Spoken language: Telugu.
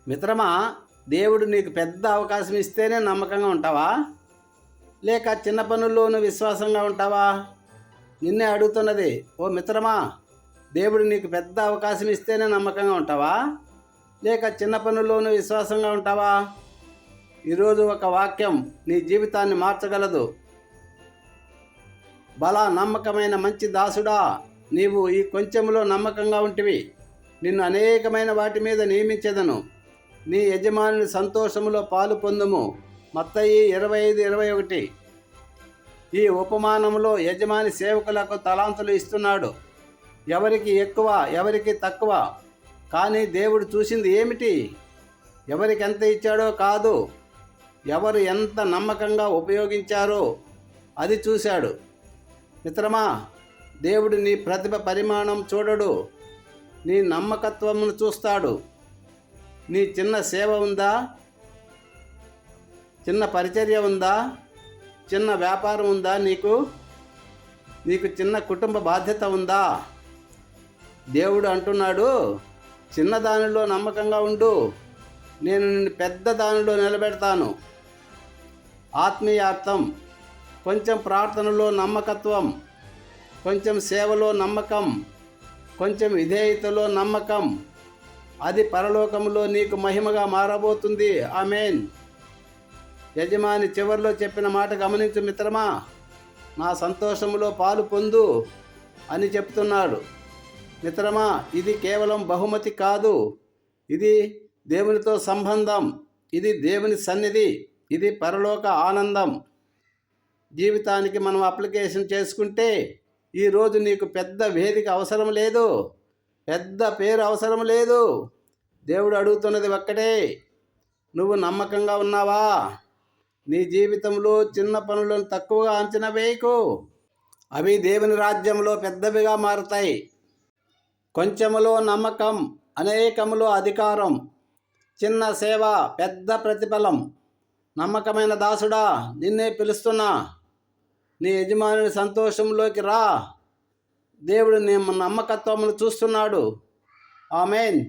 మిత్రమా, దేవుడు నీకు పెద్ద అవకాశం ఇస్తేనే నమ్మకంగా ఉంటావా, లేక చిన్న పనుల్లోనూ విశ్వాసంగా ఉంటావా? నిన్నే అడుగుతున్నది. ఓ మిత్రమా, దేవుడు నీకు పెద్ద అవకాశం ఇస్తేనే నమ్మకంగా ఉంటావా, లేక చిన్న పనుల్లోనూ విశ్వాసంగా ఉంటావా? ఈరోజు ఒక వాక్యం నీ జీవితాన్ని మార్చగలదు. బలా నమ్మకమైన మంచి దాసుడా, నీవు ఈ కొంచెంలో నమ్మకంగా ఉంటివి, నిన్ను అనేకమైన వాటి మీద నియమించెదను. నీ యజమానుని సంతోషములో పాలు పొందుము. మత్తయి 25:21. ఈ ఉపమానంలో యజమాని సేవకులకు తలాంతులు ఇస్తున్నాడు. ఎవరికి ఎక్కువ, ఎవరికి తక్కువ. కానీ దేవుడు చూసింది ఏమిటి? ఎవరికి ఎంత ఇచ్చాడో కాదు, ఎవరు ఎంత నమ్మకంగా ఉపయోగించారో అది చూశాడు. మిత్రమా, దేవుడు నీ ప్రతిభ పరిమాణం చూడడు, నీ నమ్మకత్వమును చూస్తాడు. నీ చిన్న సేవ ఉందా? చిన్న పరిచర్య ఉందా? చిన్న వ్యాపారం ఉందా? నీకు చిన్న కుటుంబ బాధ్యత ఉందా? దేవుడు అంటున్నాడు, చిన్న దానిలో నమ్మకంగా ఉండు, నేను నిన్ను పెద్ద దానిలో నిలబెడతాను. ఆత్మీయార్థం, కొంచెం ప్రార్థనలో నమ్మకత్వం, కొంచెం సేవలో నమ్మకం, కొంచెం విధేయతలో నమ్మకం, అది పరలోకంలో నీకు మహిమగా మారబోతుంది. ఆమేన్. యజమాని చివరిలో చెప్పిన మాట గమనించు మిత్రమా. నా సంతోషములో పాలు పొందు అని చెప్తున్నాడు. మిత్రమా, ఇది కేవలం బహుమతి కాదు, ఇది దేవునితో సంబంధం, ఇది దేవుని సన్నిధి, ఇది పరలోక ఆనందం. జీవితానికి మనం అప్లికేషన్ చేసుకుంటే ఈరోజు నీకు పెద్ద వేదిక అవసరం లేదు, పెద్ద పేరు అవసరం లేదు. దేవుడు అడుగుతున్నది ఒక్కటే, నువ్వు నమ్మకంగా ఉన్నావా? నీ జీవితంలో చిన్న పనులను తక్కువగా అంచనా వేయకు, అవి దేవుని రాజ్యంలో పెద్దవిగా మారుతాయి. కొంచెములో నమ్మకం, అనేకములో అధికారం. చిన్న సేవ, పెద్ద ప్రతిఫలం. నమ్మకమైన దాసుడా, నిన్నే పిలుస్తున్నా. నీ యజమానుని సంతోషంలోకి రా. దేవుడు నీ నమ్మకత్వమును చూస్తున్నాడు. ఆమేన్.